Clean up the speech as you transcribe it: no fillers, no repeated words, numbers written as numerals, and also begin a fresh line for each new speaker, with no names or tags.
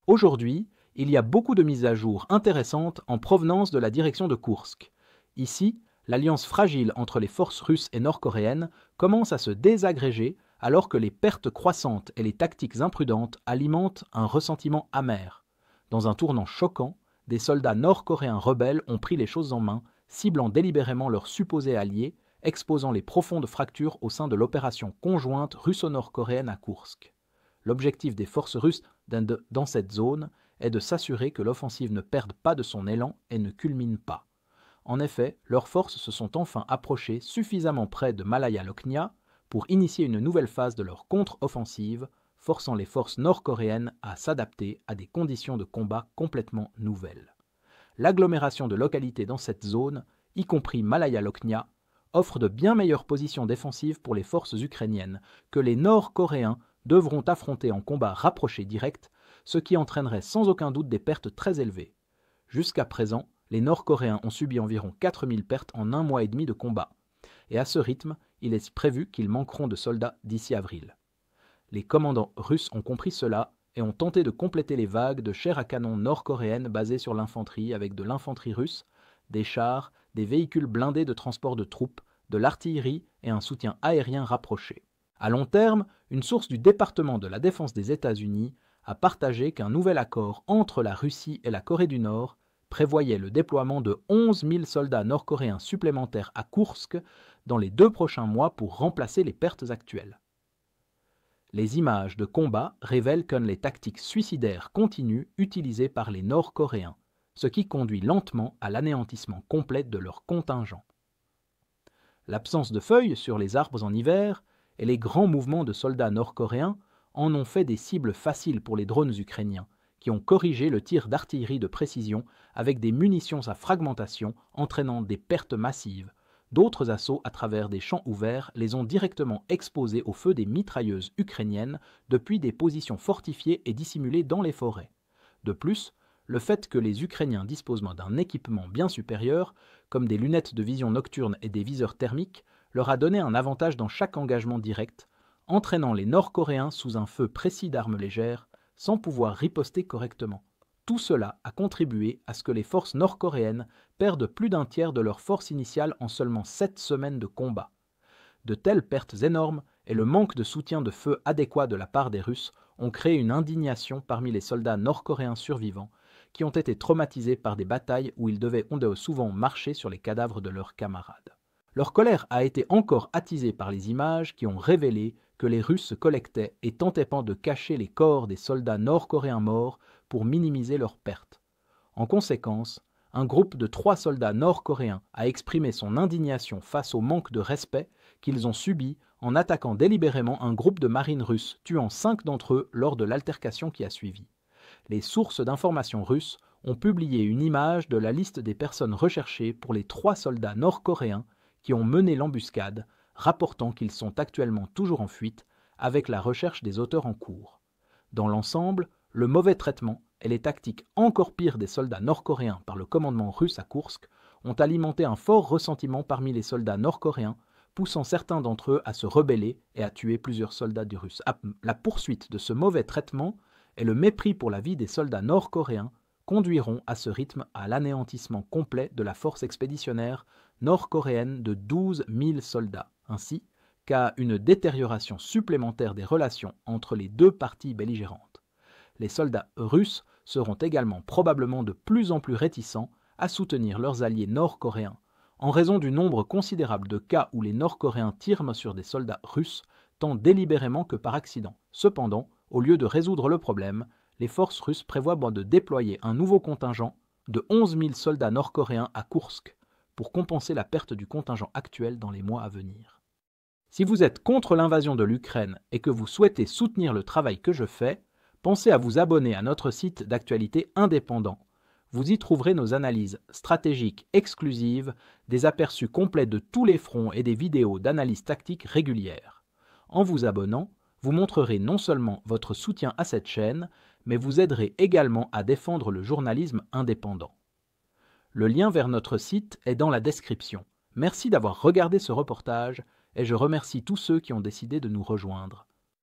Aujourd'hui, il y a beaucoup de mises à jour intéressantes en provenance de la direction de Koursk. Ici, l'alliance fragile entre les forces russes et nord-coréennes commence à se désagréger alors que les pertes croissantes et les tactiques imprudentes alimentent un ressentiment amer. Dans un tournant choquant, des soldats nord-coréens rebelles ont pris les choses en main, ciblant délibérément leurs supposés alliés, exposant les profondes fractures au sein de l'opération conjointe russo-nord-coréenne à Koursk. L'objectif des forces russes dans cette zone est de s'assurer que l'offensive ne perde pas de son élan et ne culmine pas. En effet, leurs forces se sont enfin approchées suffisamment près de Malaya Lokhnia pour initier une nouvelle phase de leur contre-offensive, forçant les forces nord-coréennes à s'adapter à des conditions de combat complètement nouvelles. L'agglomération de localités dans cette zone, y compris Malaya Lokhnia, offre de bien meilleures positions défensives pour les forces ukrainiennes que les Nord-Coréens devront affronter en combat rapproché direct, ce qui entraînerait sans aucun doute des pertes très élevées. Jusqu'à présent, les Nord-Coréens ont subi environ 4000 pertes en 1 mois et demi de combat, et à ce rythme, il est prévu qu'ils manqueront de soldats d'ici avril. Les commandants russes ont compris cela et ont tenté de compléter les vagues de chair à canon nord-coréennes basées sur l'infanterie avec de l'infanterie russe, des chars, des véhicules blindés de transport de troupes, de l'artillerie et un soutien aérien rapproché. À long terme, une source du département de la défense des États-Unis a partagé qu'un nouvel accord entre la Russie et la Corée du Nord prévoyait le déploiement de 11 000 soldats nord-coréens supplémentaires à Koursk dans les 2 prochains mois pour remplacer les pertes actuelles. Les images de combat révèlent que les tactiques suicidaires continuent utilisées par les Nord-Coréens, ce qui conduit lentement à l'anéantissement complet de leur contingent. L'absence de feuilles sur les arbres en hiver et les grands mouvements de soldats nord-coréens en ont fait des cibles faciles pour les drones ukrainiens, qui ont corrigé le tir d'artillerie de précision avec des munitions à fragmentation entraînant des pertes massives. D'autres assauts à travers des champs ouverts les ont directement exposés au feu des mitrailleuses ukrainiennes depuis des positions fortifiées et dissimulées dans les forêts. De plus, le fait que les Ukrainiens disposent d'un équipement bien supérieur, comme des lunettes de vision nocturne et des viseurs thermiques, leur a donné un avantage dans chaque engagement direct, entraînant les Nord-Coréens sous un feu précis d'armes légères, sans pouvoir riposter correctement. Tout cela a contribué à ce que les forces nord-coréennes perdent plus d'un tiers de leur force initiale en seulement 7 semaines de combat. De telles pertes énormes et le manque de soutien de feu adéquat de la part des Russes ont créé une indignation parmi les soldats nord-coréens survivants qui ont été traumatisés par des batailles où ils devaient souvent marcher sur les cadavres de leurs camarades. Leur colère a été encore attisée par les images qui ont révélé que les Russes se collectaient et tentaient de cacher les corps des soldats nord-coréens morts pour minimiser leurs pertes. En conséquence, un groupe de 3 soldats nord-coréens a exprimé son indignation face au manque de respect qu'ils ont subi en attaquant délibérément un groupe de marines russes, tuant 5 d'entre eux lors de l'altercation qui a suivi. Les sources d'information russes ont publié une image de la liste des personnes recherchées pour les 3 soldats nord-coréens qui ont mené l'embuscade, rapportant qu'ils sont actuellement toujours en fuite, avec la recherche des auteurs en cours. Dans l'ensemble, le mauvais traitement et les tactiques encore pires des soldats nord-coréens par le commandement russe à Koursk ont alimenté un fort ressentiment parmi les soldats nord-coréens, poussant certains d'entre eux à se rebeller et à tuer plusieurs soldats du Russes. La poursuite de ce mauvais traitement et le mépris pour la vie des soldats nord-coréens conduiront à ce rythme à l'anéantissement complet de la force expéditionnaire nord-coréenne de 12 000 soldats, ainsi qu'à une détérioration supplémentaire des relations entre les 2 parties belligérantes. Les soldats russes seront également probablement de plus en plus réticents à soutenir leurs alliés nord-coréens, en raison du nombre considérable de cas où les Nord-Coréens tirent sur des soldats russes, tant délibérément que par accident. Cependant, au lieu de résoudre le problème, les forces russes prévoient de déployer un nouveau contingent de 11 000 soldats nord-coréens à Koursk pour compenser la perte du contingent actuel dans les mois à venir. Si vous êtes contre l'invasion de l'Ukraine et que vous souhaitez soutenir le travail que je fais, pensez à vous abonner à notre site d'actualité indépendant. Vous y trouverez nos analyses stratégiques exclusives, des aperçus complets de tous les fronts et des vidéos d'analyse tactique régulières. En vous abonnant, vous montrerez non seulement votre soutien à cette chaîne, mais vous aiderez également à défendre le journalisme indépendant. Le lien vers notre site est dans la description. Merci d'avoir regardé ce reportage et je remercie tous ceux qui ont décidé de nous rejoindre.